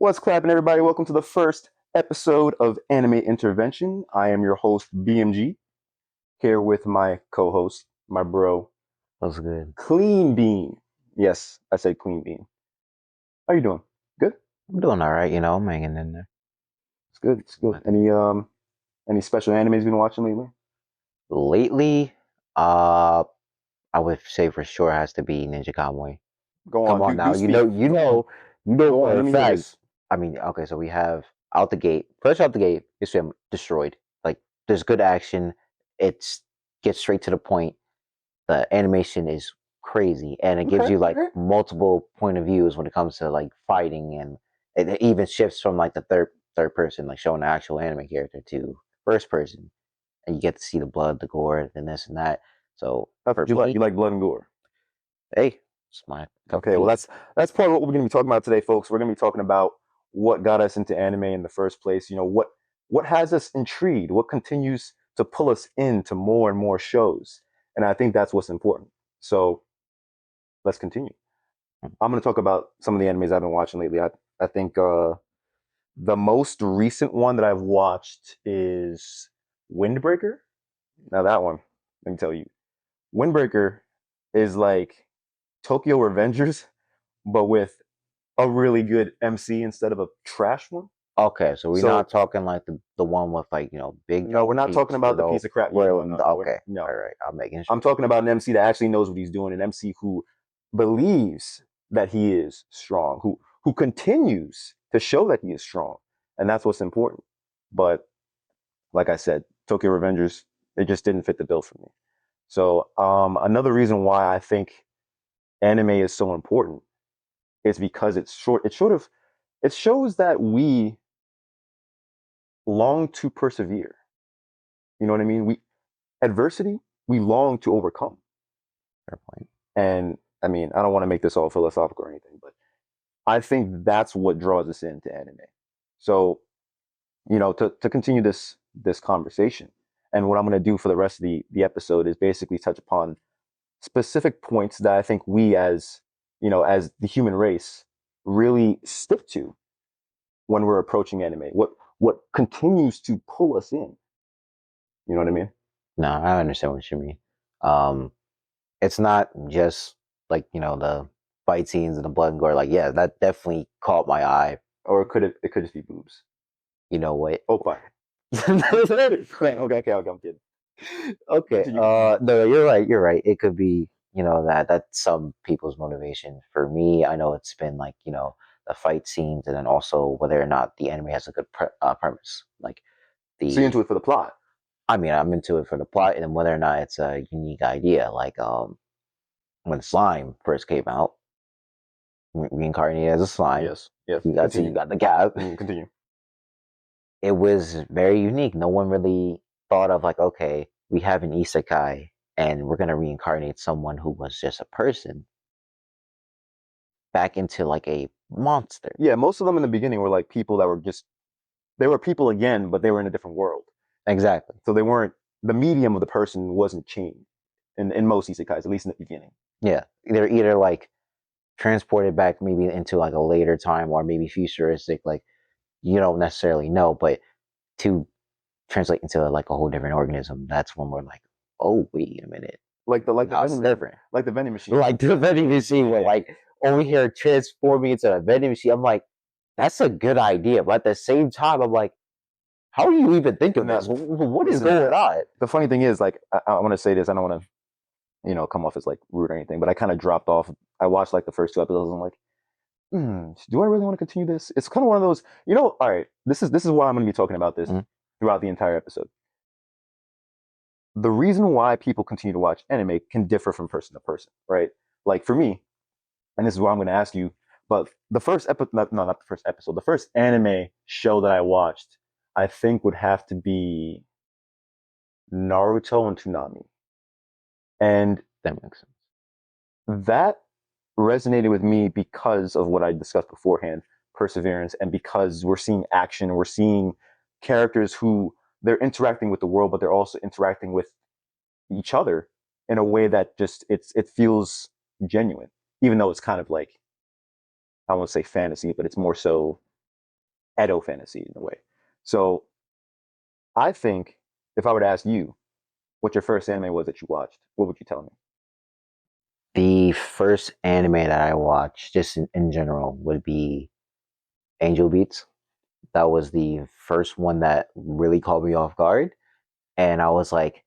What's clapping, everybody? Welcome to the first episode of Anime Intervention. I am your host, BMG, here with my co-host, my bro. That's good. Clean Bean. Yes, I said Clean Bean. How you doing? Good? I'm doing all right, I'm hanging in there. It's good, it's good. Any special animes you've been watching lately? Lately, I would say for sure it has to be Ninja Kamui. Go Come on, on now, speak. you know Go on, for let a me hear fact. this. I mean, okay, so we have out the gate. First out the gate, it's been destroyed. Like, there's good action. It's gets straight to the point. The animation is crazy, and it gives you like multiple point of views when it comes to like fighting, and it even shifts from like the third person, like showing the actual anime character, to first person, and you get to see the blood, the gore, and this and that. So You like blood and gore? Hey, it's my okay. Well, that's part of what we're going to be talking about today, folks. We're going to be talking about what got us into anime in the first place. You know, what has us intrigued, what continues to pull us into more and more shows, and I think that's what's important. So let's continue. I'm going to talk about some of the animes I've been watching lately. I think the most recent one that I've watched is Windbreaker. Now that one, let me tell you, Windbreaker is like Tokyo Revengers, but with a really good MC instead of a trash one. Okay, so we're not talking like the one with like big. No, we're not talking about the piece of crap. Okay, no. All right, I'm making sure. I'm talking about an MC that actually knows what he's doing, an MC who believes that he is strong, who continues to show that he is strong, and that's what's important. But like I said, Tokyo Revengers, it just didn't fit the bill for me. So another reason why I think anime is so important is because it's short. It shows that we long to persevere. You know what I mean? Adversity, we long to overcome. Fair point. And I mean, I don't want to make this all philosophical or anything, but I think that's what draws us into anime. So, to continue this conversation, and what I'm going to do for the rest of the episode is basically touch upon specific points that I think we as the human race really stick to when we're approaching anime. What continues to pull us in. You know what I mean? No, I understand what you mean. It's not just like the fight scenes and the blood and gore. Like, yeah, that definitely caught my eye. Or it could just be boobs. You know what? Oh, fine. Okay, I'm kidding. Okay. No, you're right. You're right. It could be that's some people's motivation. For me, I know it's been like the fight scenes, and then also whether or not the anime has a good premise. Like So you're into it for the plot? I mean, I'm into it for the plot, and whether or not it's a unique idea. Like when Slime first came out, reincarnated as a slime. Yes. You got the gap. Continue. It was very unique. No one really thought of like, okay, we have an Isekai, and we're gonna reincarnate someone who was just a person back into like a monster. Yeah, most of them in the beginning were like people that were they were people again, but they were in a different world. Exactly. So they weren't, the medium of the person wasn't changed in most Isekais, at least in the beginning. Yeah, they're either like transported back maybe into like a later time, or maybe futuristic. Like you don't necessarily know, but to translate into like a whole different organism, that's when we're like, oh wait a minute, like the vending different, like the vending machine, like the vending machine. Where like over here transforming into a vending machine. I'm like, that's a good idea, but at the same time, I'm like, how do you even think of this? What is going on? The funny thing is, like, I want to say this. I don't want to, come off as like rude or anything, but I kind of dropped off. I watched like the first 2 episodes, and I'm like, do I really want to continue this? It's kind of one of those, all right, this is why I'm going to be talking about this throughout the entire episode. The reason why people continue to watch anime can differ from person to person, right? Like for me, and this is why I'm going to ask you, but the first episode, not the first episode, the first anime show that I watched, I think would have to be Naruto and Toonami. And that makes sense. That resonated with me because of what I discussed beforehand, perseverance, and because we're seeing action, we're seeing characters who they're interacting with the world, but they're also interacting with each other in a way that just it feels genuine, even though it's kind of like, I won't say fantasy, but it's more so edo fantasy in a way. So I think if I were to ask you what your first anime was that you watched, what would you tell me? The first anime that I watched, just in general, would be Angel Beats. That was the first one that really caught me off guard. And I was like,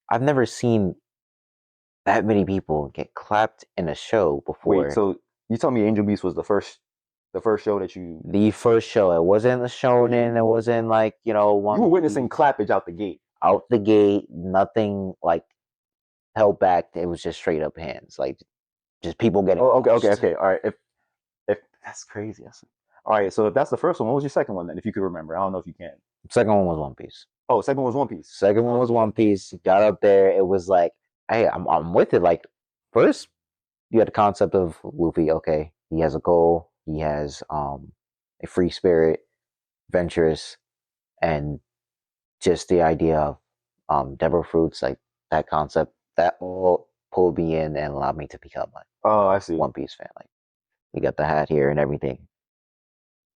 I've never seen that many people get clapped in a show before. Wait, so you told me Angel Beast was the first show that you The first show, it wasn't a shonen, it wasn't like, one. you were witnessing clappage out the gate. Out the gate, nothing like held back. It was just straight up hands, like just people getting. Oh, okay. All right. If that's crazy. All right. So if that's the first one, what was your second one then? If you could remember, I don't know if you can. Second one was One Piece. Oh, second one was One Piece. Second one was One Piece. Got up there. It was like, hey, I'm with it. Like first, you had the concept of Luffy. Okay, he has a goal. He has a free spirit, adventurous, and just the idea of devil fruits, like that concept, that all pulled me in and allowed me to become like I see. One Piece fan. Like you got the hat here and everything.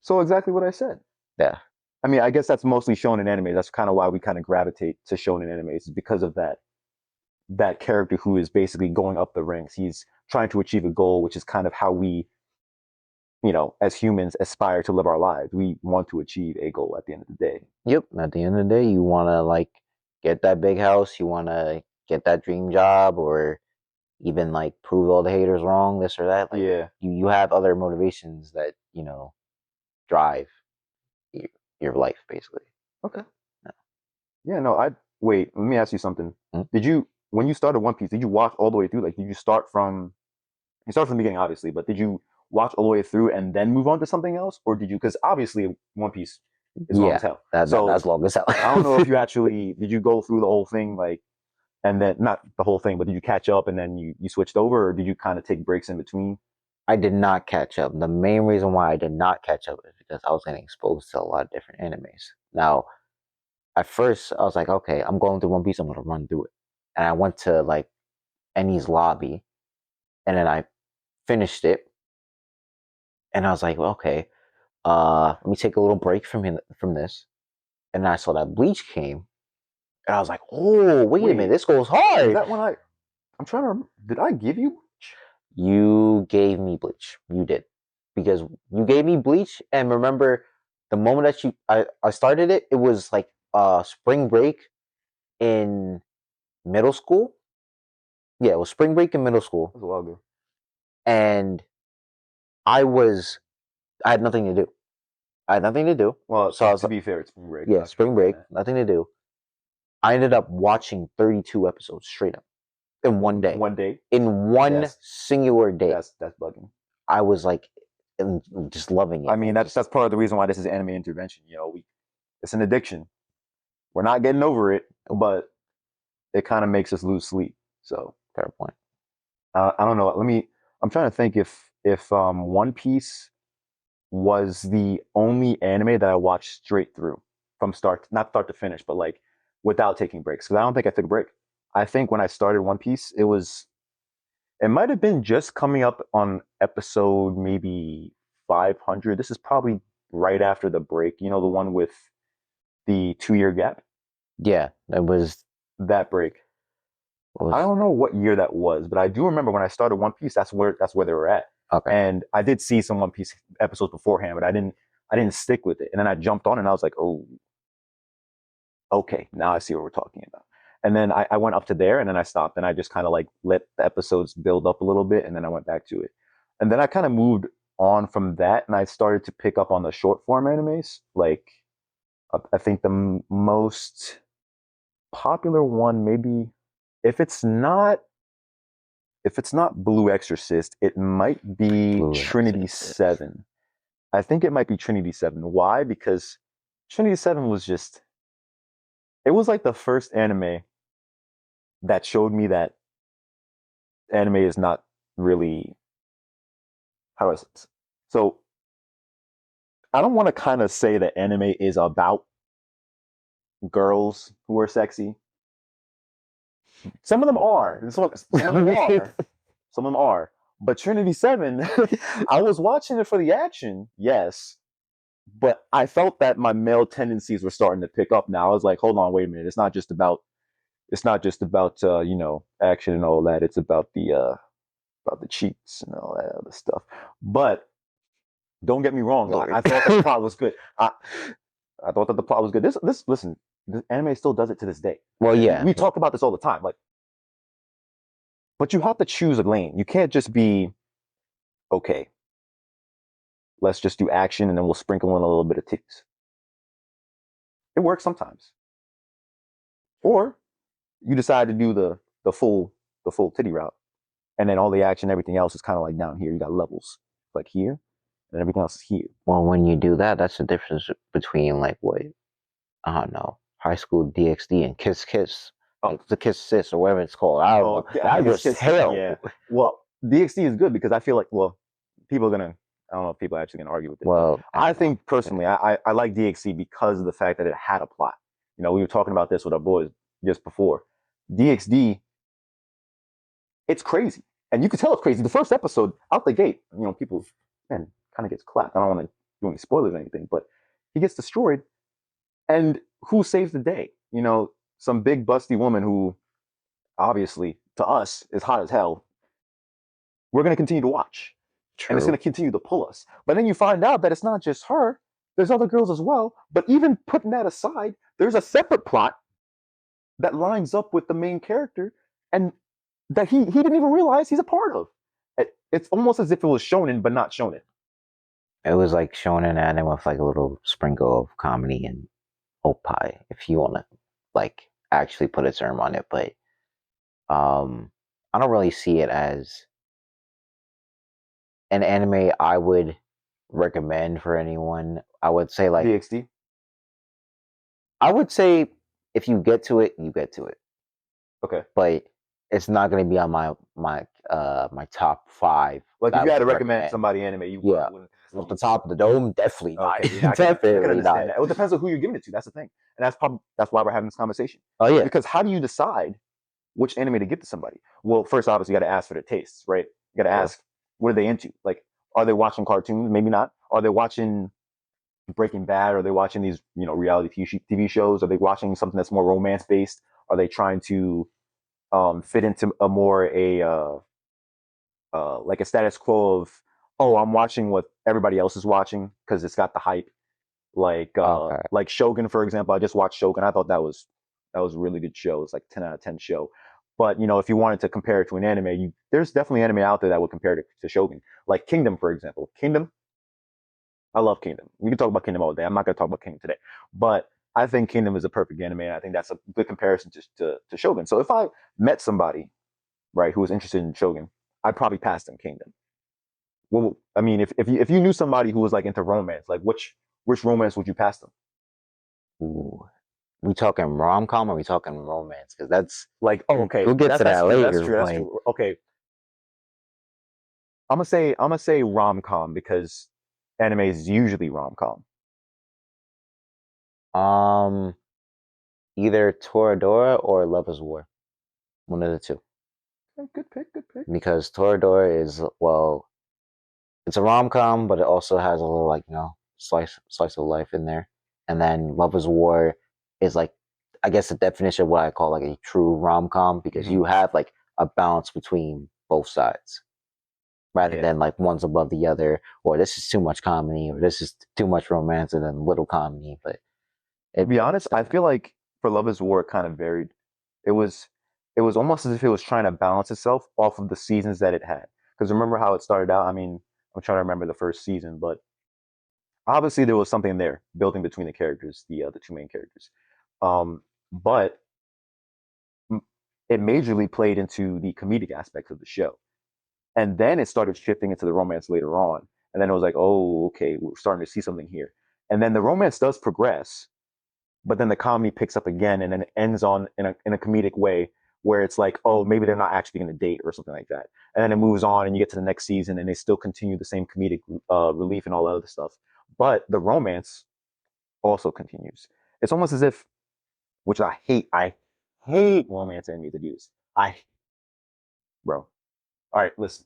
So exactly what I said. Yeah. I mean, I guess that's mostly shonen anime. That's kind of why we kind of gravitate to shonen animes, is because of that character who is basically going up the ranks. He's trying to achieve a goal, which is kind of how we, as humans aspire to live our lives. We want to achieve a goal at the end of the day. Yep. At the end of the day, you want to like get that big house. You want to get that dream job, or even like prove all the haters wrong, this or that. Like, yeah. You have other motivations that drive your life, basically. Okay. Yeah. No. Wait. Let me ask you something. Hmm? When you started One Piece, did you watch all the way through? Like, did you start from? You started from the beginning, obviously, but did you watch all the way through and then move on to something else, or did you? Because obviously, One Piece is long as hell. That's long as hell. I don't know if you actually did you go through the whole thing, like, and then not the whole thing, but did you catch up and then you switched over, or did you kind of take breaks in between? I did not catch up. The main reason why I did not catch up is because I was getting exposed to a lot of different animes. Now, at first, I was like, okay, I'm going through One Piece, I'm going to run through it. And I went to like Ennie's lobby, and then I finished it. And I was like, well, okay, let me take a little break from this. And I saw that Bleach came, and I was like, oh, wait a minute, this goes hard. Is that when I'm trying to remember, did I give you? You gave me Bleach. You did. Because you gave me Bleach, and remember the moment that I started it, it was like spring break in middle school. Yeah, it was spring break in middle school. That was a while ago. And I had nothing to do. Well, so I was to be fair, it's spring break. Yeah, spring break, nothing to do. I ended up watching 32 episodes straight up in one day. In one singular day. That's bugging. I was like just loving it. I mean, that's part of the reason why this is anime intervention. It's an addiction. We're not getting over it, but it kind of makes us lose sleep. So fair point. I don't know. I'm trying to think if One Piece was the only anime that I watched straight through from not start to finish, but like without taking breaks. Because I don't think I took a break. I think when I started One Piece, it might have been just coming up on episode maybe 500. This is probably right after the break. The one with the 2-year gap. Yeah, it was that break. I don't know what year that was, but I do remember when I started One Piece. That's where they were at. Okay. And I did see some One Piece episodes beforehand, but I didn't stick with it. And then I jumped on and I was like, oh, okay, now I see what we're talking about. And then I went up to there and then I stopped and I just kind of like let the episodes build up a little bit and then I went back to it. And then I kind of moved on from that and I started to pick up on the short form animes. Like, I think the most popular one, maybe if it's not Blue Exorcist, it might be Trinity 7. I think it might be Trinity 7. Why? Because Trinity 7 was it was like the first anime that showed me that anime is not really, how do I say this? So I don't want to kind of say that anime is about girls who are sexy. Some of them are. Some of them are. But Trinity 7, I was watching it for the action, yes. but I felt that my male tendencies were starting to pick up now. I was like, hold on, wait a minute. It's not just about action and all that. It's about the cheats and all that other stuff. But don't get me wrong. I thought the plot was good. I thought that the plot was good. Listen, the anime still does it to this day. Well, yeah. We talk about this all the time. Like, but you have to choose a lane. You can't just be, okay, let's just do action and then we'll sprinkle in a little bit of titties. It works sometimes. Or you decide to do the full titty route, and then all the action, everything else is kind of like down here. You got levels like here, and everything else is here. Well, when you do that, that's the difference between like what, I don't know, high school DxD and Kiss Kiss. Like the Kiss Sis or whatever it's called. I don't know. Yeah, that was hell. Yeah. Well, DxD is good because I feel like, well, people are gonna, I don't know if people are actually gonna argue with it. Well, I think personally, I like DxD because of the fact that it had a plot. You know, we were talking about this with our boys just before. DxD, it's crazy, and you can tell it's crazy. The first episode out the gate, you know, people, man, kind of gets clapped. I don't want to do any spoilers or anything, but he gets destroyed, and who saves the day? You know, some big busty woman who, obviously, to us, is hot as hell. We're gonna continue to watch, and it's gonna continue to pull us. But then you find out that it's not just her. There's other girls as well. But even putting that aside, there's a separate plot that lines up with the main character, and that he didn't even realize he's a part of. It's almost as if it was shonen, but not shonen. It was like shonen anime with like a little sprinkle of comedy and opai, if you want to like actually put a term on it. But I don't really see it as an anime I would recommend for anyone. I would say like DxD. I would say if you get to it, you get to it. Okay. But it's not going to be on my top 5. Like if you had to recommend somebody anime, you wouldn't. Off the top of the dome, definitely not. Okay, yeah, I can understand that. It depends on who you're giving it to. That's the thing, and that's why we're having this conversation. Oh yeah. Because how do you decide which anime to give to somebody? Well, first, obviously, you got to ask for their tastes, right? You got to ask, what are they into? Like, are they watching cartoons? Maybe not. Are they watching Breaking Bad? Are they watching these, you know, reality TV shows? Are they watching something that's more romance based? Are they trying to fit into like a status quo of, oh, I'm watching what everybody else is watching because it's got the hype. Like like Shogun, for example. I just watched Shogun. I thought that was a really good show. It's like 10 out of 10 show. But you know, if you wanted to compare it to an anime, there's definitely anime out there that would compare it to Shogun. Like Kingdom, for example. Kingdom, I love Kingdom. We can talk about Kingdom all day. I'm not going to talk about Kingdom today, but I think Kingdom is a perfect anime, and I think that's a good comparison to Shogun. So if I met somebody, right, who was interested in Shogun, I'd probably pass them Kingdom. Well, I mean, if you knew somebody who was like into romance, like which romance would you pass them? Ooh. We talking rom-com or we talking romance? Because that's like, oh, okay, we'll get to that later. That's true. Okay, I'm gonna say rom-com because anime is usually rom-com. Either Toradora or Love is War. One of the two. Good pick. Because Toradora is, well, it's a rom-com, but it also has a little, like, you know, slice of life in there. And then Love is War is like, I guess the definition of what I call like a true rom-com, because you have like a balance between both sides, rather than like one's above the other, or this is too much comedy, or this is too much romance and then little comedy. But to be honest, I feel like for Love is War, it kind of varied. It was almost as if it was trying to balance itself off of the seasons that it had. Because remember how it started out? I mean, I'm trying to remember the first season, but obviously there was something there building between the characters, the two main characters. But it majorly played into the comedic aspects of the show. And then it started shifting into the romance later on. And then it was like, oh, okay, we're starting to see something here. And then the romance does progress, but then the comedy picks up again, and then it ends on in a comedic way where it's like, oh, maybe they're not actually going to date or something like that. And then it moves on, and you get to the next season, and they still continue the same comedic relief and all that other stuff. But the romance also continues. It's almost as if, which I hate romance anime to do this. Bro, All right, listen.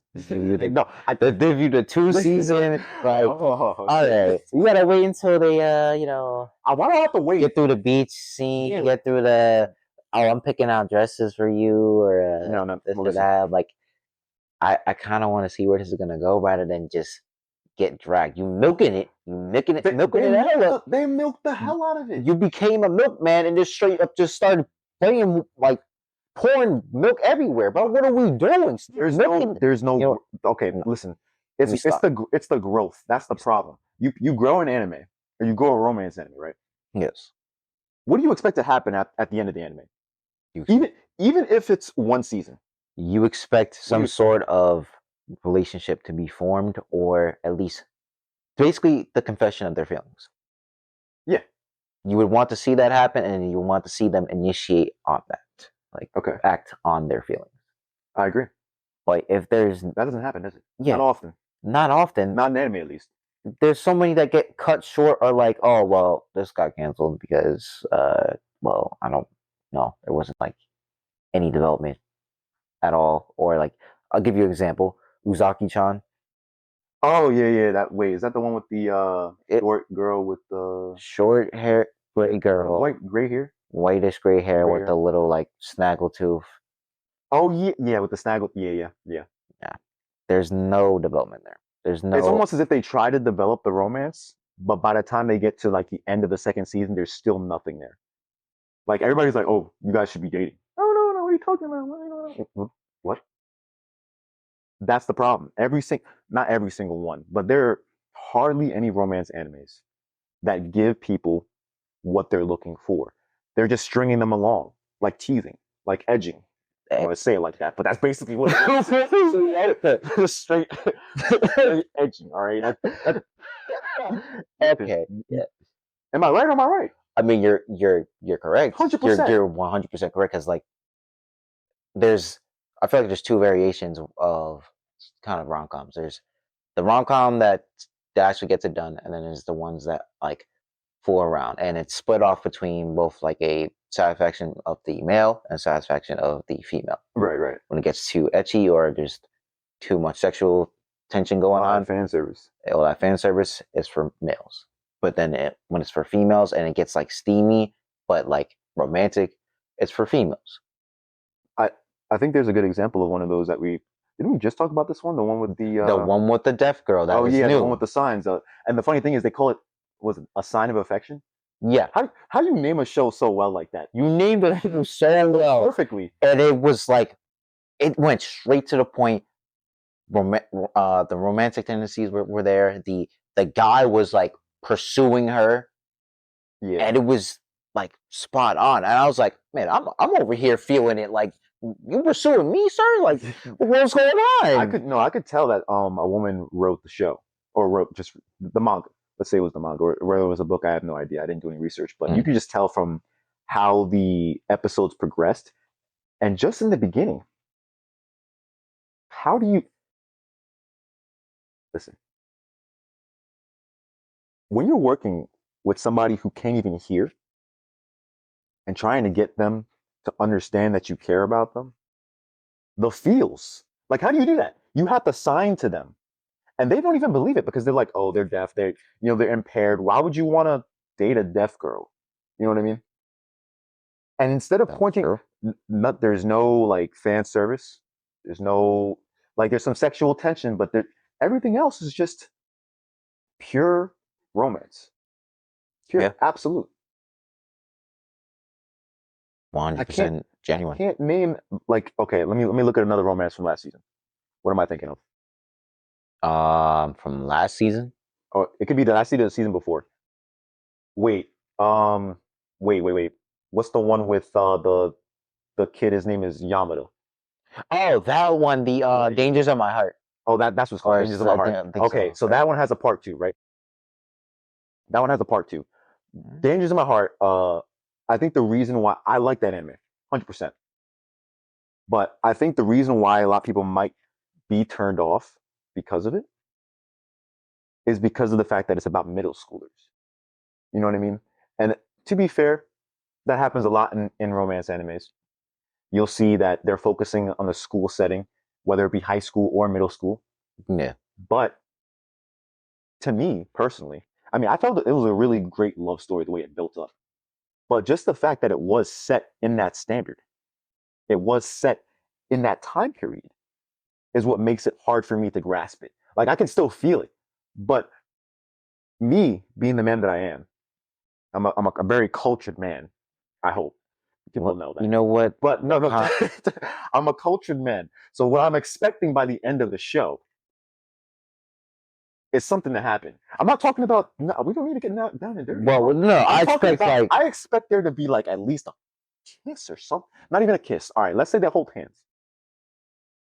No, they give you the 2-season. Like, oh, all right, you gotta wait until they, you know, why do I have to wait? get through the beach scene, get through the, oh, I'm picking out dresses for you, or No, this or listen. that. Like, I kind of want to see where this is gonna go, rather than just get dragged. You milking it, milking it. They milked the hell out of it. You became a milkman and just straight up just started playing, like, pouring milk everywhere, bro. What are we doing? There's no. You know, okay, listen. It's the growth. That's the problem. You grow an anime or you grow a romance anime, right? Yes. What do you expect to happen at the end of the anime? Even if it's one season, you expect some sort of relationship to be formed, or at least basically the confession of their feelings. Yeah. You would want to see that happen, and you would want to see them initiate on that. Like, act on their feelings. I agree. Like, if there's... That doesn't happen, does it? Yeah. Not often. Not often. Not in anime, at least. There's so many that get cut short, or like, oh, well, this got canceled because, well, I don't know. There wasn't, like, any development at all. Or, like, I'll give you an example. Uzaki-chan. Oh, yeah. Is that the one with the short girl with the... Short hair, gray girl. White, gray hair? Whitish gray hair with the little, like, snaggle tooth. Oh, yeah, with the snaggle. Yeah. There's no development there. There's no... It's almost as if they try to develop the romance, but by the time they get to, like, the end of the second season, there's still nothing there. Like, everybody's like, oh, you guys should be dating. Oh, no, what are you talking about? What? That's the problem. Not every single one, but there are hardly any romance animes that give people what they're looking for. They're just stringing them along, like teasing, like edging. I don't want to say it like that, but that's basically what it is. Straight edging, all right? Okay. Yeah. Am I right or am I right? I mean, you're correct. 100%. You're 100% correct, because, like, I feel like there's two variations of kind of rom-coms. There's the rom-com that actually gets it done, and then there's the ones that, like, fool around, and it's split off between both, like, a satisfaction of the male and satisfaction of the female. Right. When it gets too ecchi, or there's too much sexual tension going on, fan service. All that fan service is for males. But then when it's for females and it gets, like, steamy but, like, romantic, it's for females. I think there's a good example of one of those that didn't we just talk about this one? The one with the one with the deaf girl. That was new. the one with the signs. And the funny thing is, they call it, was it A Sign of Affection? Yeah. How do you name a show so well like that? You named it so well, perfectly, and it was like, it went straight to the point. The romantic tendencies were there. The guy was, like, pursuing her, and it was, like, spot on. And I was like, man, I'm over here feeling it. Like, you pursuing me, sir? Like, what's going on? I could tell that a woman wrote the show, or wrote just the manga. Let's say it was the manga, or whether it was a book. I have no idea. I didn't do any research, but you could just tell from how the episodes progressed, and just in the beginning. How do you listen? When you're working with somebody who can't even hear and trying to get them to understand that you care about them, the feels. Like, how do you do that? You have to sign to them. And they don't even believe it, because they're like, oh, they're deaf, they're impaired. Why would you want to date a deaf girl? You know what I mean? And instead of pointing, there's no, like, fan service. There's no, like, there's some sexual tension, but everything else is just pure romance. Pure, absolute. 100% genuine. I can't name, like, okay, let me look at another romance from last season. What am I thinking of? From last season? Oh, it could be the last season or the season before. Wait. What's the one with the kid? His name is Yamada. Oh, that one, the Dangers of My Heart. Oh, that's what's called, Dangers of My Heart. Okay, so that one has a part 2, right? That one has a part 2. Dangers of My Heart. I think the reason why I like that anime, 100%. But I think the reason why a lot of people might be turned off because of it is because of the fact that it's about middle schoolers. You know what I mean? And to be fair, that happens a lot in romance animes. You'll see that they're focusing on the school setting, whether it be high school or middle school. Yeah. But to me personally, I mean, I felt that it was a really great love story the way it built up. But just the fact that it was set in that standard, it was set in that time period, is what makes it hard for me to grasp it. Like I can still feel it, but me being the man that I am, I'm a very cultured man. I hope people know that. You know what? But no, I'm a cultured man. So what I'm expecting by the end of the show is something to happen. I'm not talking about. No, we don't need to get down and dirty. Well, no, I expect like I expect there to be like at least a kiss or something. Not even a kiss. All right, let's say they hold hands.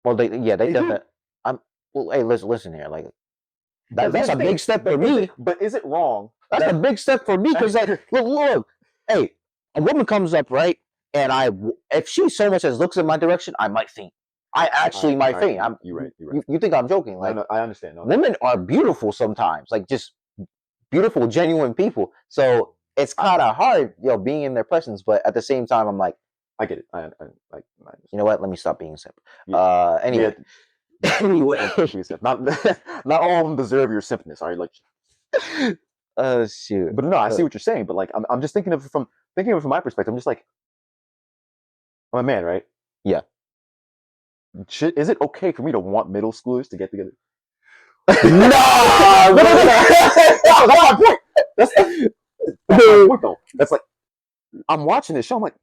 Well, they They definitely. do. Well, hey, listen here. Like Because that's a big step for me. But is it wrong? That's a big step for me because like look, hey, a woman comes up, right, and if she so much as looks in my direction, I might faint. I actually might faint. You're right. You think I'm joking? Like I understand. No, women are beautiful sometimes, like just beautiful, genuine people. So it's kind of hard, being in their presence. But at the same time, I'm like, I get it. I you know what? Let me stop being simp. Yeah. Anyway, anyway, not all of them deserve your simpness. All right, like. Shoot. But no, I see what you're saying. But like, I'm just thinking of it from my perspective. I'm just like, I'm a man, right? Yeah. Is it okay for me to want middle schoolers to get together? No, that's my point. That's my point, though. That's like, I'm watching this show. I'm like,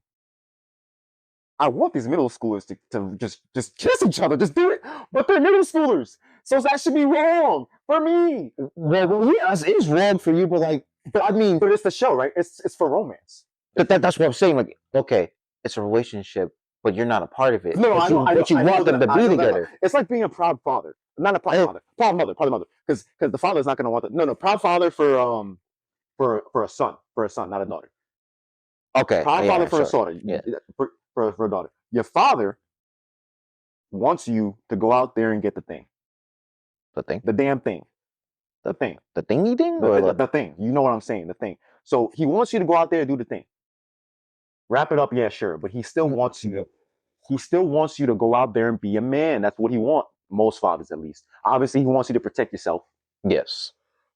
I want these middle schoolers to just kiss each other, just do it. But they're middle schoolers, so that should be wrong for me. Well, yes, it's wrong for you, but like, I mean, but it's the show, right? It's for romance. That's what I'm saying. Like, okay, it's a relationship, but you're not a part of it. No, but you want them to be together. It's like being a proud father, not a proud father, proud mother, because the father's not going to want that. No, proud father for a son, not a daughter. Okay, proud father for a daughter, for a daughter. Your father wants you to go out there and get the thing, the damn thing, the thing, the thingy thing, the thing. You know what I'm saying? The thing. So he wants you to go out there and do the thing. Wrap it up, yeah, sure, but he still wants you. He still wants you to go out there and be a man. That's what he wants. Most fathers, at least. Obviously, he wants you to protect yourself. Yes.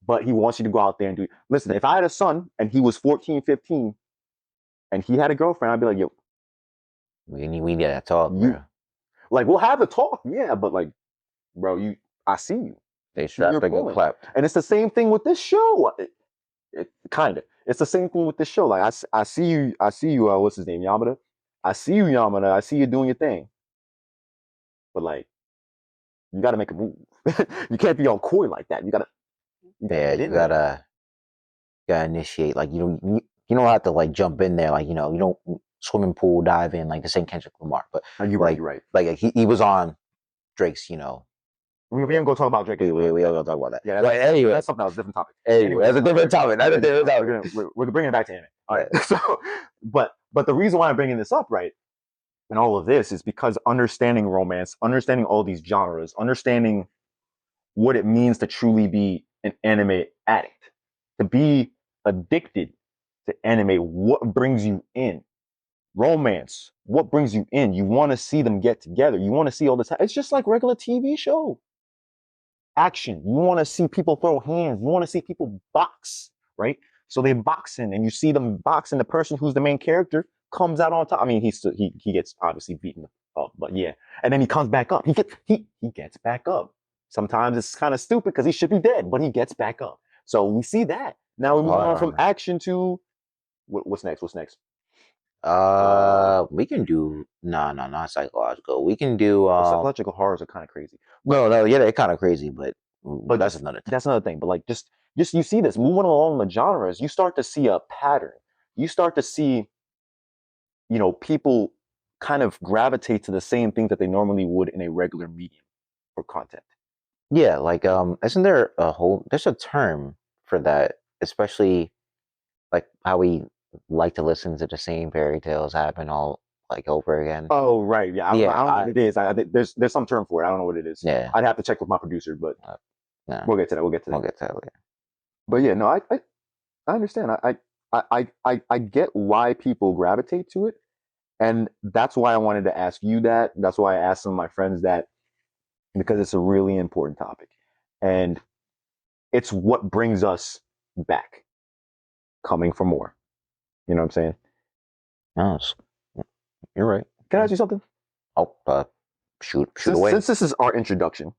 But he wants you to go out there and do it. Listen, if I had a son and he was 14, 15, and he had a girlfriend, I'd be like, yo. We need that talk, bro. Like, we'll have the talk, yeah, but like, bro, I see you. They strapped, they get clapped. And it's the same thing with this show. Kind of. It's the same thing with this show. Like, I see you, what's his name, Yamada? I see you, Yamada. I see you doing your thing. But like, you got to make a move. You can't be on coy like that. You gotta initiate. Like, you don't have to like jump in there. Like, you don't swimming pool dive in. Like, this ain't Kendrick Lamar. But you're right. Like he was on Drake's. We ain't gonna talk about Drake. We ain't gonna talk about that. Yeah. Anyway, that's something else. Different topic. Anyway, that's a different topic. We're bringing it back to anime. All right. So, but the reason why I'm bringing this up, right, and all of this is because understanding romance, understanding all these genres, understanding what it means to truly be an anime addict, to be addicted to anime. What brings you in? Romance. What brings you in? You want to see them get together. You want to see all this. It's just like regular TV show. Action. You want to see people throw hands. You want to see people box, right? So they boxing, and you see them boxing. The person who's the main character comes out on top. I mean, he gets obviously beaten up, but yeah, and then he comes back up. He gets back up. Sometimes it's kind of stupid because he should be dead, but he gets back up. So we see that. Now we move on from action to what's next? What's next? We can do not psychological. We can do psychological horrors are kind of crazy. No, yeah, they're kind of crazy, but that's another thing. That's another thing. But like just you see this moving along the genres, you start to see a pattern. You start to see, people kind of gravitate to the same things that they normally would in a regular medium for content. Yeah, like isn't there there's a term for that, especially like how we like to listen to the same fairy tales happen all like over again. Oh right, yeah. I don't know what it is. I think there's some term for it. I don't know what it is. Yeah, I'd have to check with my producer, but we'll get to that. We'll get to that later. But yeah, no, I understand. I get why people gravitate to it, and that's why I wanted to ask you that. That's why I asked some of my friends that. because it's a really important topic, and it's what brings us back, coming for more. You know what I'm saying? No, you're right. Can I ask you something? Oh, shoot away. Since this is our introduction,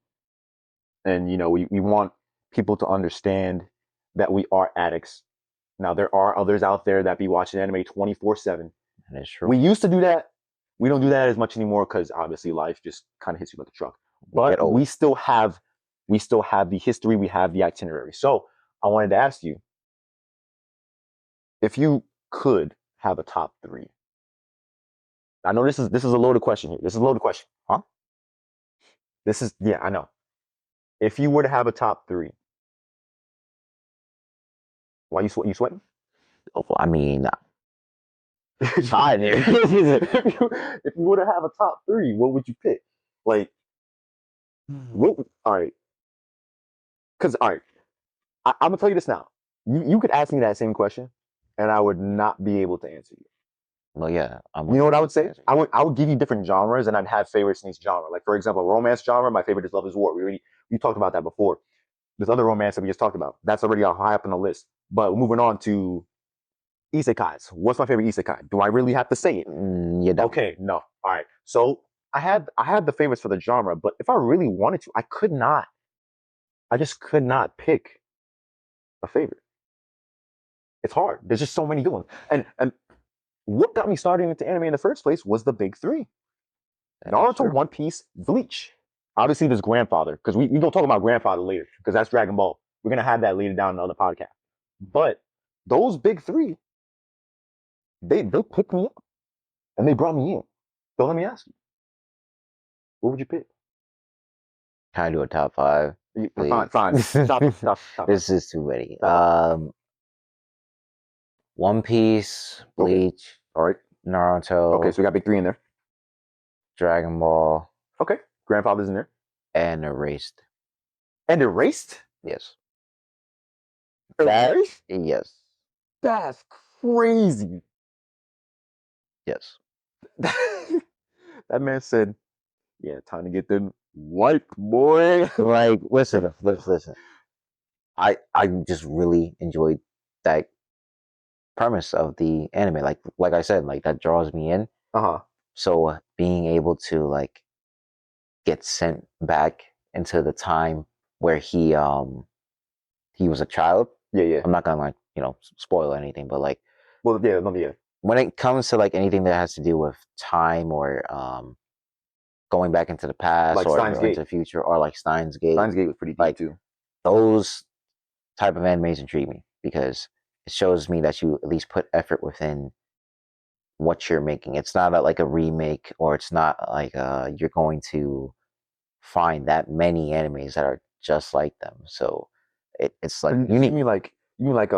and we want people to understand that we are addicts. Now there are others out there that be watching anime 24/7. That is true. We used to do that. We don't do that as much anymore because obviously life just kind of hits you like a truck. But we still have the history. We have the itinerary. So I wanted to ask you if you could have a top 3. I know this is a loaded question here. This is a loaded question, huh? I know. If you were to have a top 3, why you sweating? Oh, I mean, Hi there. If you were to have a top 3, what would you pick? Like, all right. Because all right, I'm gonna tell you this now. You could ask me that same question, and I would not be able to answer you. Well, yeah. You know what I would say? I would give you different genres, and I'd have favorites in each genre. Like for example, romance genre, my favorite is Love Is War. We talked about that before. There's other romance that we just talked about. That's already high up on the list. But moving on to Isekais. What's my favorite Isekai? Do I really have to say it? You don't. Okay, no. All right. So I had the favorites for the genre, but if I really wanted to, I could not. I just could not pick a favorite. It's hard. There's just so many good ones. And what got me started into anime in the first place was the big 3. Naruto, One Piece, Bleach. Obviously, there's Grandfather, because we don't talk about Grandfather later, because that's Dragon Ball. We're going to have that later down in another podcast. But those big 3, they picked me up, and they brought me in. So let me ask you, what would you pick? Can I do a top 5? Fine. Stop. This is too many. One Piece, Bleach, okay. All right, Naruto. Okay, so we got big 3 in there. Dragon Ball. Okay, Grandfather's in there. And Erased. And Erased? Yes. Erased? Yes. That's crazy. Yes. That man said, "Yeah, time to get them white boy." Like, listen. I just really enjoyed that premise of the anime. Like I said, like that draws me in. So being able to like get sent back into the time where he was a child. Yeah. I'm not gonna like spoil anything, but like, well, yeah. When it comes to like anything that has to do with time or going back into the past like or into the future, or like Steins Gate. Steins Gate was pretty deep like, too. Those type of animes intrigue me because it shows me that you at least put effort within what you're making. It's not like a remake, or it's not like you're going to find that many animes that are just like them. So it's like unique. You mean like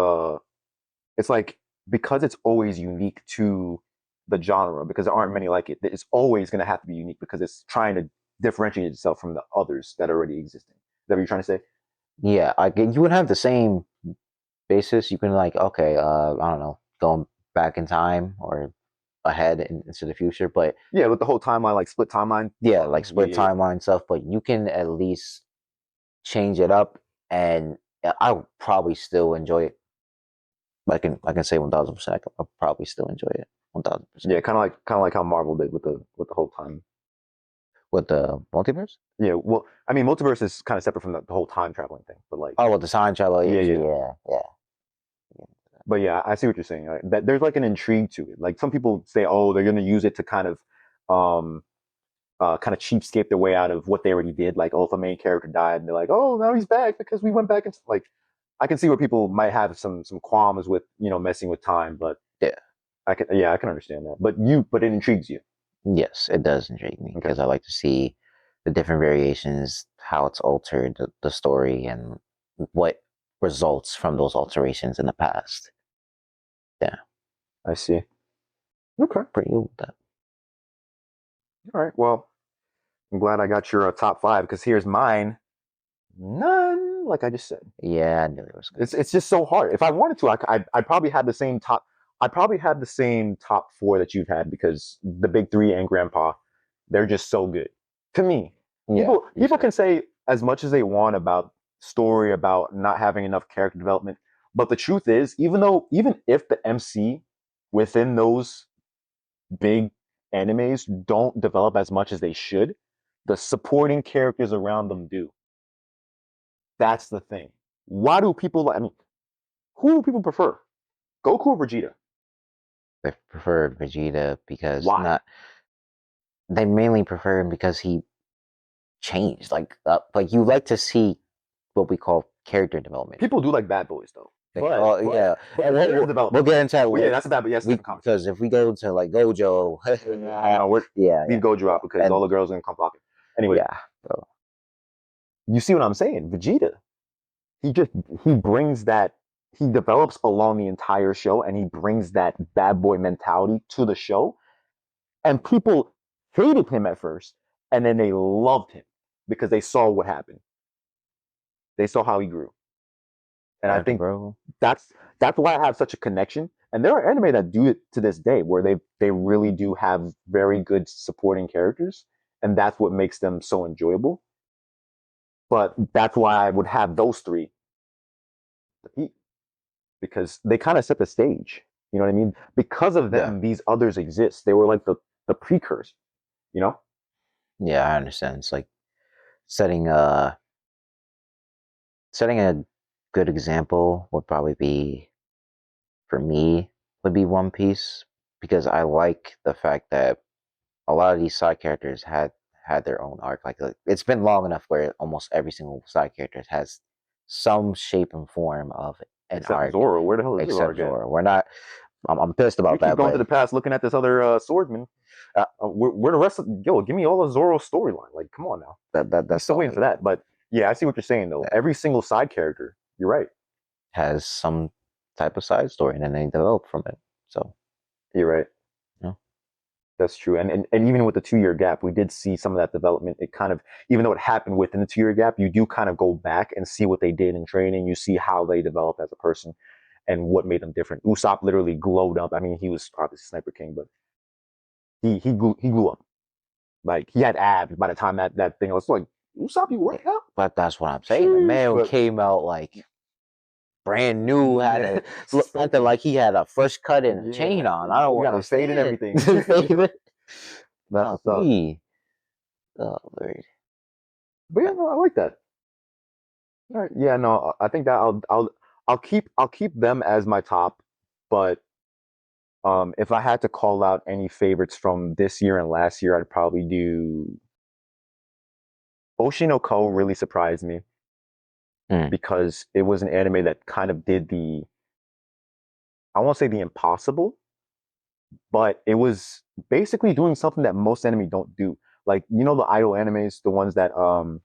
it's like because it's always unique to the genre, because there aren't many like it. It's always going to have to be unique because it's trying to differentiate itself from the others that are already existing. Is that what you're trying to say? Yeah, you would have the same basis. You can like, okay, I don't know, going back in time or ahead into the future, but yeah, with the whole timeline, like split timeline. Yeah, like split timeline stuff, but you can at least change it up, and I would probably still enjoy it. I can say 1000%. I'll probably still enjoy it 1000%. Yeah, kind of like how Marvel did with the whole time. With the multiverse? Yeah, well, I mean, multiverse is kind of separate from the whole time traveling thing, but like, with the time travel, yeah. But yeah, I see what you're saying. Right? That there's like an intrigue to it. Like some people say, oh, they're going to use it to kind of cheapskate their way out of what they already did. Like, oh, if a main character died, and they're like, oh, now he's back because we went back and like, I can see where people might have some qualms with messing with time, but yeah, I can understand that. But it intrigues you. Yes, it does intrigue me because I like to see the different variations, how it's altered the story, and what results from those alterations in the past. Yeah, I see. Okay, pretty good with that. All right. Well, I'm glad I got your top 5 because here's mine. None, like I just said. Yeah, I knew it was good. It's just so hard. If I wanted to, I probably had the same top. I probably had the same top 4 that you've had because the big 3 and Grandpa, they're just so good to me. People can say as much as they want about story, about not having enough character development, but the truth is, even if the MC within those big animes don't develop as much as they should, the supporting characters around them do. That's the thing. Why do people? I mean, who do people prefer, Goku or Vegeta? They prefer Vegeta because Why? they mainly prefer him because he changed. Like you like to see what we call character development. People do like bad boys though. But we'll get into that. Well, yeah, that's a bad, but yes, because if we go to like Gojo, leave Gojo out because all the girls are gonna come flocking. Anyway, so. You see what I'm saying? Vegeta, he brings that, he develops along the entire show, and he brings that bad boy mentality to the show, and people hated him at first, and then they loved him because they saw what happened. They saw how he grew. And I think that's why I have such a connection. And there are anime that do it to this day, where they really do have very good supporting characters, and that's what makes them so enjoyable. But that's why I would have those three, because they kind of set the stage. You know what I mean? Because of them, these others exist. They were like the precursor. You know? Yeah, I understand. It's like setting a good example would probably be, for me, would be One Piece, because I like the fact that a lot of these side characters had their own arc. Like it's been long enough where almost every single side character has some shape and form of an except arc. Zoro. Where the hell is Zoro? Zoro. We're not. I'm pissed about that. Keep going to the past, looking at this other swordsman. Where the rest of give me all the Zoro storyline. Like, come on now. That's still waiting for that. But yeah, I see what you're saying though. Every single side character, you're right, has some type of side story, and then they develop from it. So you're right. Yeah, that's true. And even with the 2-year gap, we did see some of that development. It kind of, even though it happened within the 2-year gap, you do kind of go back and see what they did in training. You see how they developed as a person and what made them different. Usopp literally glowed up. I mean, he was obviously Sniper King, but he grew up. Like, he had abs by the time that thing was like, Usopp, you working out? But that's what I'm saying. The man came out like brand new, had something like he had a fresh cut and a chain on. I don't want to fade and everything. That's me. Oh Lord. But yeah, no, I like that. All right. Yeah, no, I think that I'll keep them as my top, but if I had to call out any favorites from this year and last year, I'd probably do Oshi no Ko. Really surprised me because it was an anime that kind of did I won't say the impossible, but it was basically doing something that most anime don't do. Like, you know, the idol animes, the ones that I'm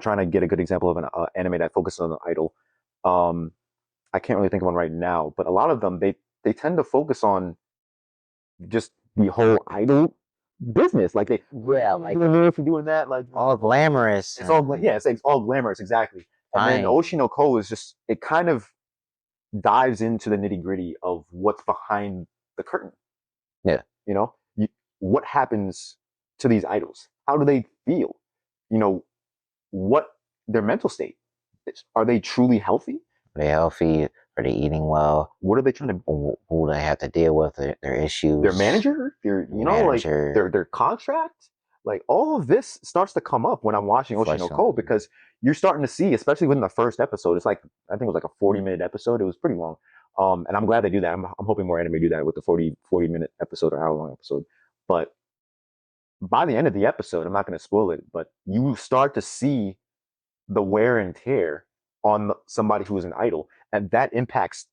trying to get a good example of an anime that focuses on an idol. I can't really think of one right now, but a lot of them they tend to focus on just the whole idol business. Like they for doing that, like all glamorous. It's all it's all glamorous, exactly. And then Oshi no Ko is just, it kind of dives into the nitty gritty of what's behind the curtain. Yeah, you know, what happens to these idols? How do they feel? You know, what their mental state is. Are they truly healthy? Are they healthy? Are they eating well? What are they trying to? Who they have to deal with? Their issues. Their manager. Like their contract. Like, all of this starts to come up when I'm watching Oshi no Ko, because you're starting to see, especially within the first episode. It's like, I think it was like a 40-minute episode. It was pretty long. And I'm glad they do that. I'm hoping more anime do that with the 40-minute episode or however long episode. But by the end of the episode, I'm not going to spoil it, but you start to see the wear and tear on somebody who is an idol, and that impacts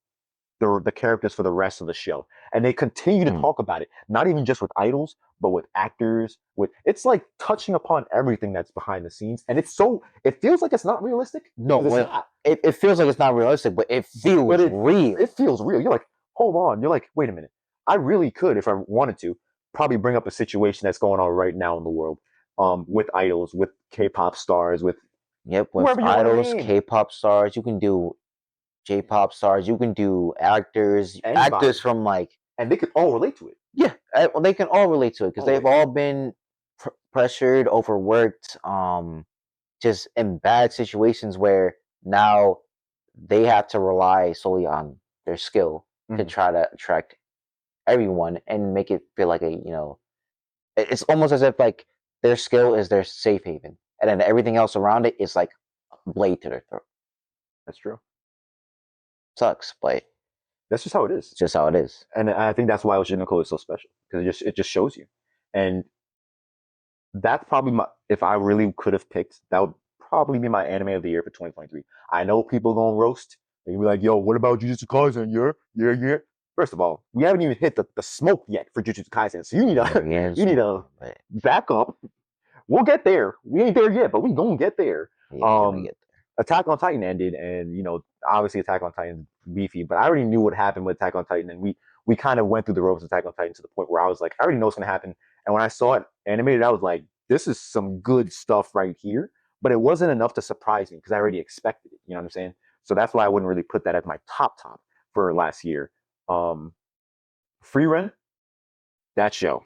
the characters for the rest of the show. And they continue to talk about it, not even just with idols, but with actors. It's like touching upon everything that's behind the scenes, and it feels like it's not realistic. No, it feels like it's not realistic, but it feels real. It feels real. You're like, hold on. You're like, wait a minute. I really could, if I wanted to, probably bring up a situation that's going on right now in the world, with idols, with K-pop stars, with idols, K-pop stars. You can do J-pop stars. You can do actors from like, and they could all relate to it. Yeah, well, they can all relate to it because they've all been pressured, overworked, just in bad situations where now they have to rely solely on their skill to try to attract everyone and make it feel like it's almost as if like their skill is their safe haven, and then everything else around it is like a blade to their throat. That's true. Sucks, but that's just how it is. It's just how it is. And I think that's why Oshinoko is so special, because it just shows you. And that's probably if I really could have picked, that would probably be my anime of the year for 2023. I know people gonna roast. They be like, yo, what about Jujutsu Kaisen? Yeah. First of all, we haven't even hit the smoke yet for Jujutsu Kaisen, so you need to back up. We'll get there. We ain't there yet, but we gonna get there. Attack on Titan ended, and obviously Attack on Titan's beefy, but I already knew what happened with Attack on Titan, and we kind of went through the ropes of Attack on Titan to the point where I was like, I already know what's gonna happen. And when I saw it animated, I was like, this is some good stuff right here. But it wasn't enough to surprise me because I already expected it. You know what I'm saying? So that's why I wouldn't really put that as my top for last year. FRIEREN, that show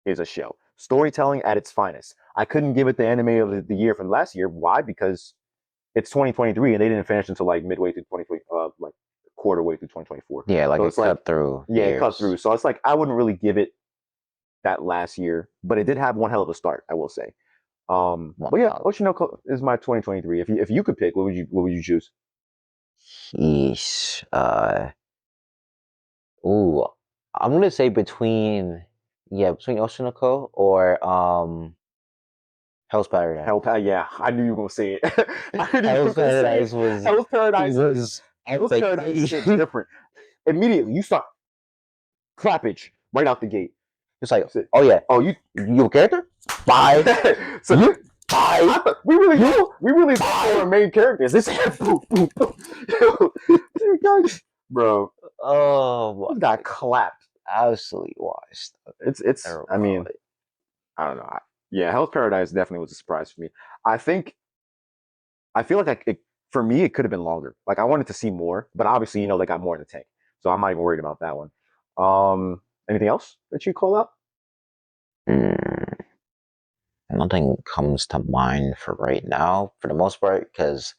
is a show. Storytelling at its finest. I couldn't give it the anime of the year from last year. Why? Because it's 2023 and they didn't finish until like midway through 2020, like quarter way through 2024. Yeah, like so it's cut through. Yeah, it cut through. So it's like I wouldn't really give it that last year, but it did have one hell of a start, I will say. But yeah, Oshinoko is my 2023. If you could pick, what would you choose? Yeesh. I'm gonna say between Oshinoko or Hell's Paradise. Yeah, I knew you were gonna say it. Hell's Paradise was Hell's Paradise is different. Immediately you start clappage right out the gate. It's like, oh yeah, you a character? Bye. So bye. We really thought our main characters. This bro. Oh, he got clapped. Absolutely washed. It's. I mean, I don't know. Yeah, Hell's Paradise definitely was a surprise for me. I feel like for me it could have been longer. Like I wanted to see more, but obviously they got more in the tank, so I'm not even worried about that one. Anything else that you call out? Nothing comes to mind for right now, for the most part, because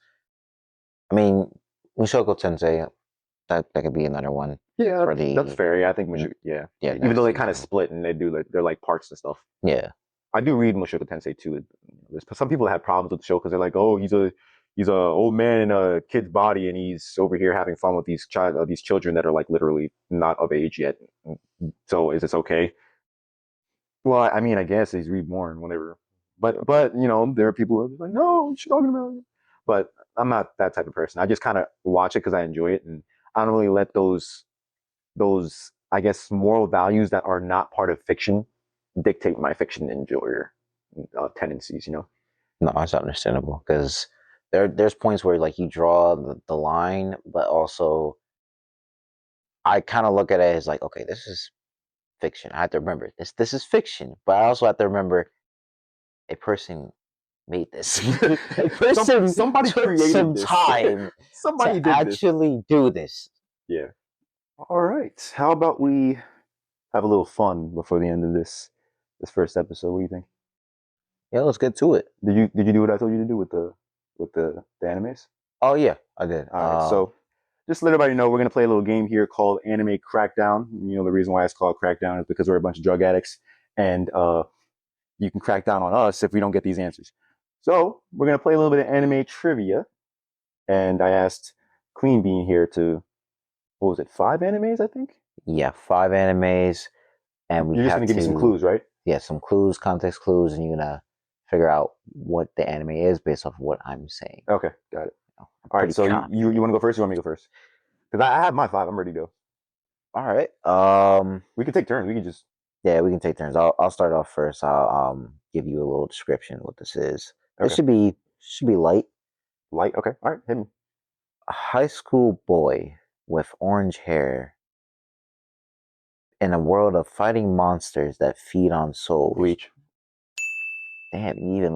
I mean, Mushoku Tensei, that could be another one. Yeah, that's fair. Yeah, I think yeah. Even though they kind of split and they're like parts and stuff. Yeah, I do read Mushoku Tensei too. Some people have problems with the show because they're like, oh, he's a old man in a kid's body and he's over here having fun with these children that are like literally not of age yet. So is this okay? Well, I mean, I guess he's reborn, whatever. But there are people who are like, no, what you talking about? But I'm not that type of person. I just kind of watch it because I enjoy it, and I don't really let those I guess moral values that are not part of fiction dictate my fiction enjoyer tendencies. No, that's understandable because there's points where like you draw the line, but also I kind of look at it as like, okay, this is fiction. I have to remember this is fiction, but I also have to remember a person made this. A person, somebody created some this. time somebody to actually do this. Yeah. All right. How about we have a little fun before the end of this first episode? What do you think? Yeah, let's get to it. Did you do what I told you to do with the animes? Oh yeah, I did. All right. So just to let everybody know, we're gonna play a little game here called Anime Crackdown. The reason why it's called Crackdown is because we're a bunch of drug addicts, and you can crack down on us if we don't get these answers. So we're gonna play a little bit of anime trivia, and I asked Clean Bean here to, what was it, 5 animes, I think? Yeah, 5 animes, and you're just gonna give me some clues, right? Yeah, some clues, context clues, and you're gonna figure out what the anime is based off of what I'm saying. Okay, got it. All right, so you want to go first? Or you want me to go first? Because I have my 5. I'm ready to go. All right. We can take turns. We can just. Yeah, we can take turns. I'll start off first. I'll give you a little description of what this is. Okay. It should be light. Light. Okay. All right. Hit me. A high school boy with orange hair in a world of fighting monsters that feed on souls. Bleach. Damn, you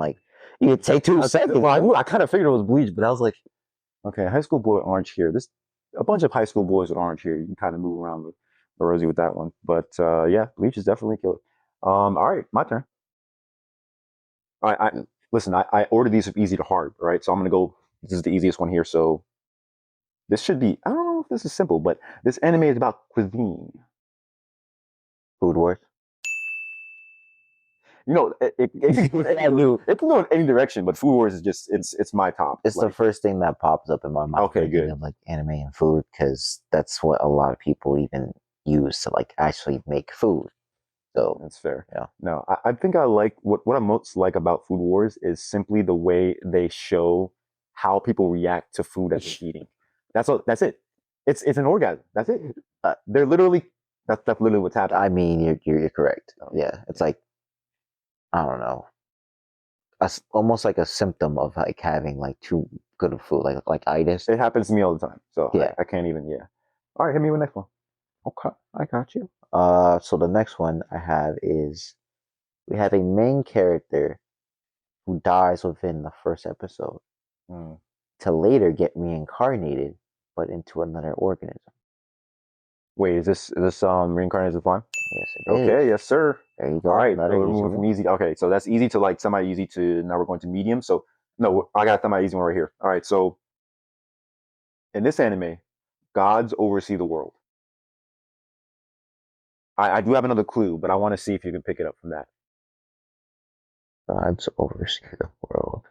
could take 2 seconds. Well, I kind of figured it was Bleach, but I was like, okay, high school boy with orange hair. This a bunch of high school boys with orange hair. You can kind of move around the rosy with that one. But yeah, Bleach is definitely killer. All right, my turn. Listen. I ordered these from easy to hard. All right, so I'm gonna go. This is the easiest one here. So this should be. I don't know if this is simple, but this anime is about cuisine. Food Wars. You know, it can go in any direction, but Food Wars is just it's my top. It's the first thing that pops up in my mind. Okay, good. Of like anime and food, because that's what a lot of people even use to like actually make food. So that's fair. Yeah. No, I think I like what I most like about Food Wars is simply the way they show how people react to food that they're eating. That's it. It's an orgasm. That's it. They're literally that's literally what's happening. I mean, you're correct. Yeah, it's like, I don't know, almost like a symptom of like having like too good of food, like itis. It happens to me all the time. So yeah, I can't even. Yeah. All right, hit me with the next one. Okay, I got you. So the next one I have is we have a main character who dies within the first episode to later get reincarnated, but into another organism. Wait, is this Reincarnated Slime? Yes, it okay, is. yes, sir. There you go. All right, so we're moving from easy. Okay, so that's easy to like semi-easy to now we're going to medium. So no, I got semi-easy one right here. All right, so in this anime, gods oversee the world. I do have another clue, but I want to see if you can pick it up from that. Gods oversee the world.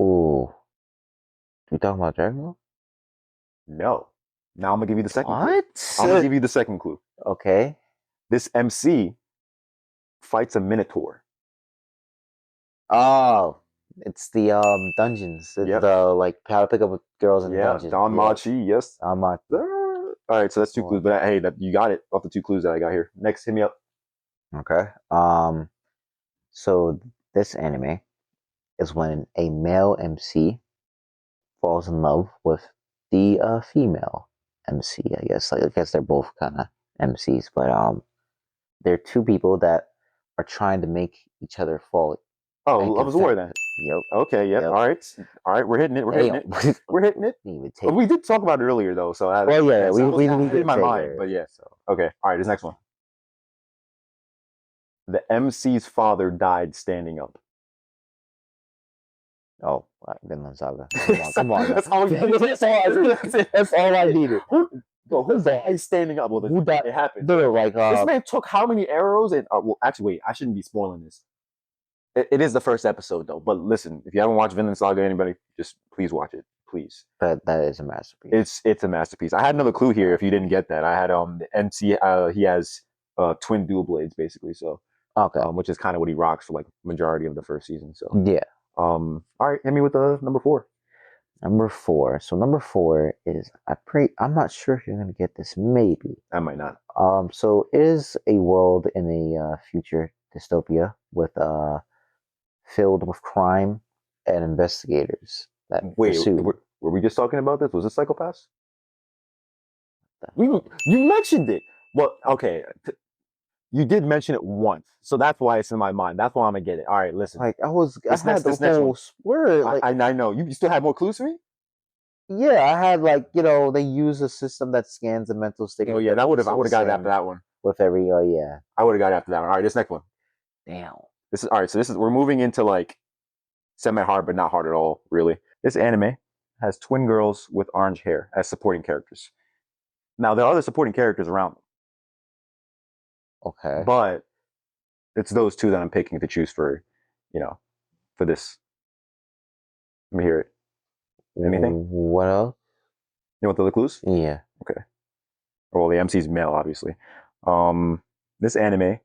Ooh. You talking about Dragon Ball? No. Now I'm gonna give you the second clue. What? I'm gonna give you the second clue. Okay. This MC fights a minotaur. Oh, it's the dungeons. It's the like how to pick up with girls in dungeons. Don Machi, yes. Machi. All right, so that's two clues. But hey, that you got it off the two clues that I got here. Next, hit me up. Okay. So this anime is when a male MC falls in love with the female MC. I guess they're both kind of MCs, but they're two people that are trying to make each other fall. Oh, Love is War then. Yep. Okay. Yep. All right. We're hitting it. We're hitting it. We're hitting it. We did talk about it earlier though, so we did in my mind. But yeah. So okay. All right. This next one. The MC's father died standing up. Oh, Vinland Saga. Come on. That's all I needed. Who died standing up? Well, who died? It happened. No, like this man took how many arrows? And well, actually, wait. I shouldn't be spoiling this. It is the first episode though. But listen, if you haven't watched Vinland Saga, anybody, just please watch it, please. That is a masterpiece. It's a masterpiece. I had another clue here. If you didn't get that, I had the MC. He has twin dual blades basically. So okay, which is kind of what he rocks for like majority of the first season. So yeah. All right, hit me with the number 4. Number 4. So number 4 is I'm not sure if you're gonna get this. Maybe I might not. So it is a world in a future dystopia with filled with crime and investigators that pursue. Were we just talking about this? Was it Psychopaths? You mentioned it. Well, okay. You did mention it once, so that's why it's in my mind. That's why I'm gonna get it. All right, listen. Like I had the whole word. Like, I know. You still have more clues for me? Yeah, I had they use a system that scans the mental state. Oh yeah, I would have got it after that one. With every yeah, I would have got it after that one. All right, this next one. Damn. This is all right. So we're moving into like semi-hard, but not hard at all, really. This anime has twin girls with orange hair as supporting characters. Now there are other supporting characters around them. Okay. But it's those two that I'm picking to choose for, for this. Let me hear it. Anything? What else? You want the other clues? Yeah. Okay. Well, the MC's male, obviously. This anime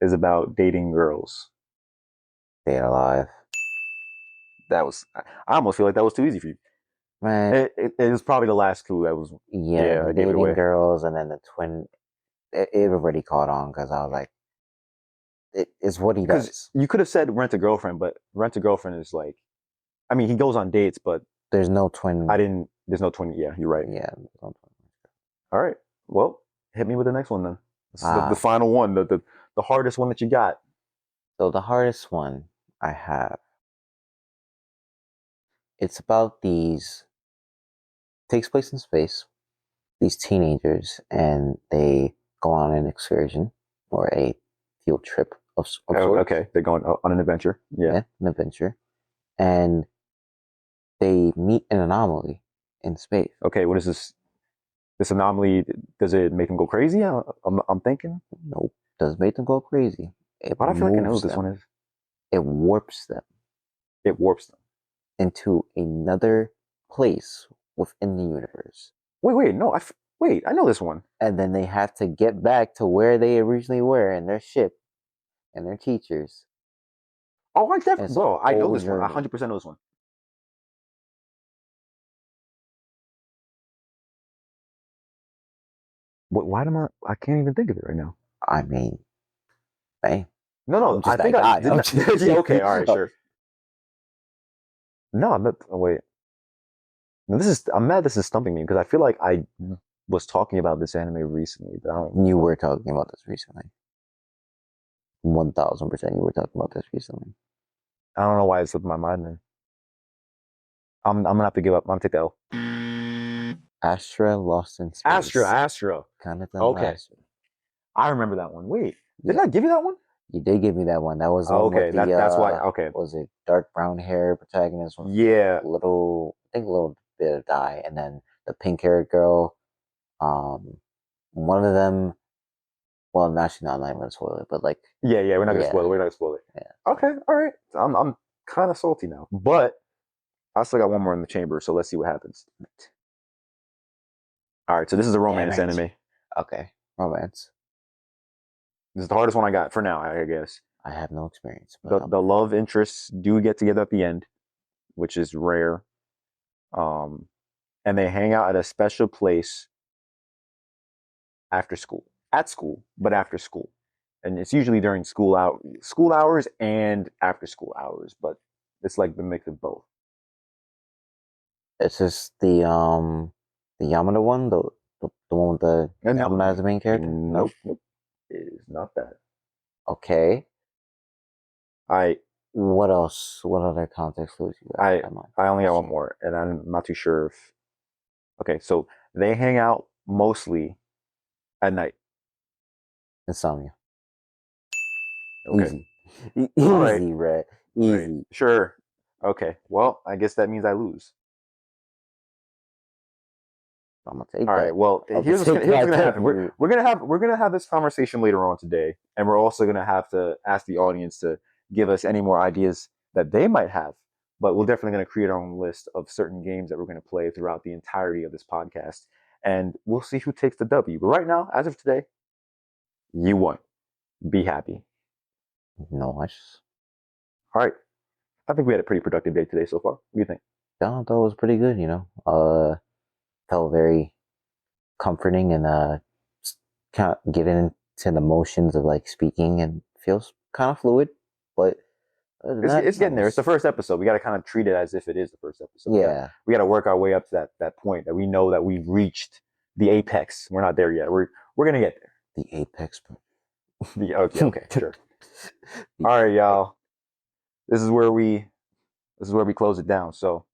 is about dating girls. Staying alive. I almost feel like that was too easy for you. Man. It was probably the last clue that was. Yeah, dating girls and then the twin. It already caught on because I was like, it's what he does. You could have said Rent a Girlfriend, but Rent a Girlfriend is like, I mean, he goes on dates, but there's no twin. There's no twin. Yeah, you're right. Yeah. All right. Well, hit me with the next one then. This is the final one, the hardest one that you got. So the hardest one I have. It's about takes place in space. These teenagers, and they go on an excursion or a field trip of Oh, sorts. okay, they're going on an adventure. Yeah. An adventure, and they meet an anomaly in space. Okay, what is this? This anomaly, does it make them go crazy? I'm thinking. Nope, doesn't make them go crazy. It Why do I feel like I know moves what this them. one is? It warps them It warps them. into another place within the universe. Wait, no, wait, I know this one. And then they have to get back to where they originally were in their ship and their teachers. Oh, I definitely, It's bro, I know whole this one. I journey. 100% know this one. Why am I can't even think of it right now. I mean, hey, No, I'm I just think that I guy. didn't. Yeah, okay, all right, sure. No, I'm not. Oh, wait. No, I'm mad this is stumping me because I feel like I was talking about this anime recently, but I don't. You were talking about this recently. 1000% you were talking about this recently. I don't know why it slipped my mind then. I'm gonna have to give up. I'm gonna take the L. Astra Lost in Space. Astra. Kanata Okay. Astra. I remember that one. Wait, did Yeah. I give you that one? You did give me that one. That was the Oh, one okay, with the that's why. Okay, was it dark brown hair protagonist with yeah. I think a little bit of dye, and then the pink haired girl. One of them. Well, actually, not gonna spoil it, but like, Yeah, we're not gonna spoil it. We're not gonna spoil it. yeah. Okay, all right. I'm kind of salty now, but I still got one more in the chamber, so let's see what happens. All right, so this is a romance anime. Okay, romance. This is the hardest one I got for now, I guess. I have no experience. But The love interests do get together at the end, which is rare. And they hang out at a special place after school. At school, but after school. And it's usually during school hours and after school hours, but it's like the mix of both. it's just the Yamada one, the one with the Yamada as the main character. Nope. It is not that. Okay. I What else? What other context clues you got? I only got one more, and I'm not too sure if. Okay, so they hang out mostly at night. Insomnia. Okay. Easy, right. Red. Easy. Right. Sure. Okay. Well, I guess that means I lose. I'm gonna take All that. right. Well, here's what's gonna happen. We're gonna have this conversation later on today, and we're also gonna have to ask the audience to give us any more ideas that they might have. But we're definitely gonna create our own list of certain games that we're gonna play throughout the entirety of this podcast, and we'll see who takes the W. But right now, as of today, you won. Be happy. No, I just. All right. I think we had a pretty productive day today so far. What do you think? I thought it was pretty good. Felt very comforting and kind of getting into the motions of like speaking and feels kind of fluid, but it's getting there. It's the first episode. We got to kind of treat it as if it is the first episode. Yeah, we got to work our way up to that point that we know that we've reached the apex. We're not there yet. We're gonna get there. The apex. Okay, sure. All right, y'all. This is where we close it down. So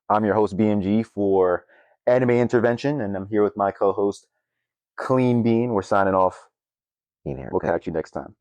I'm your host BMG for Anime Intervention, and I'm here with my co-host Clean Bean. We're signing off. We'll catch you next time.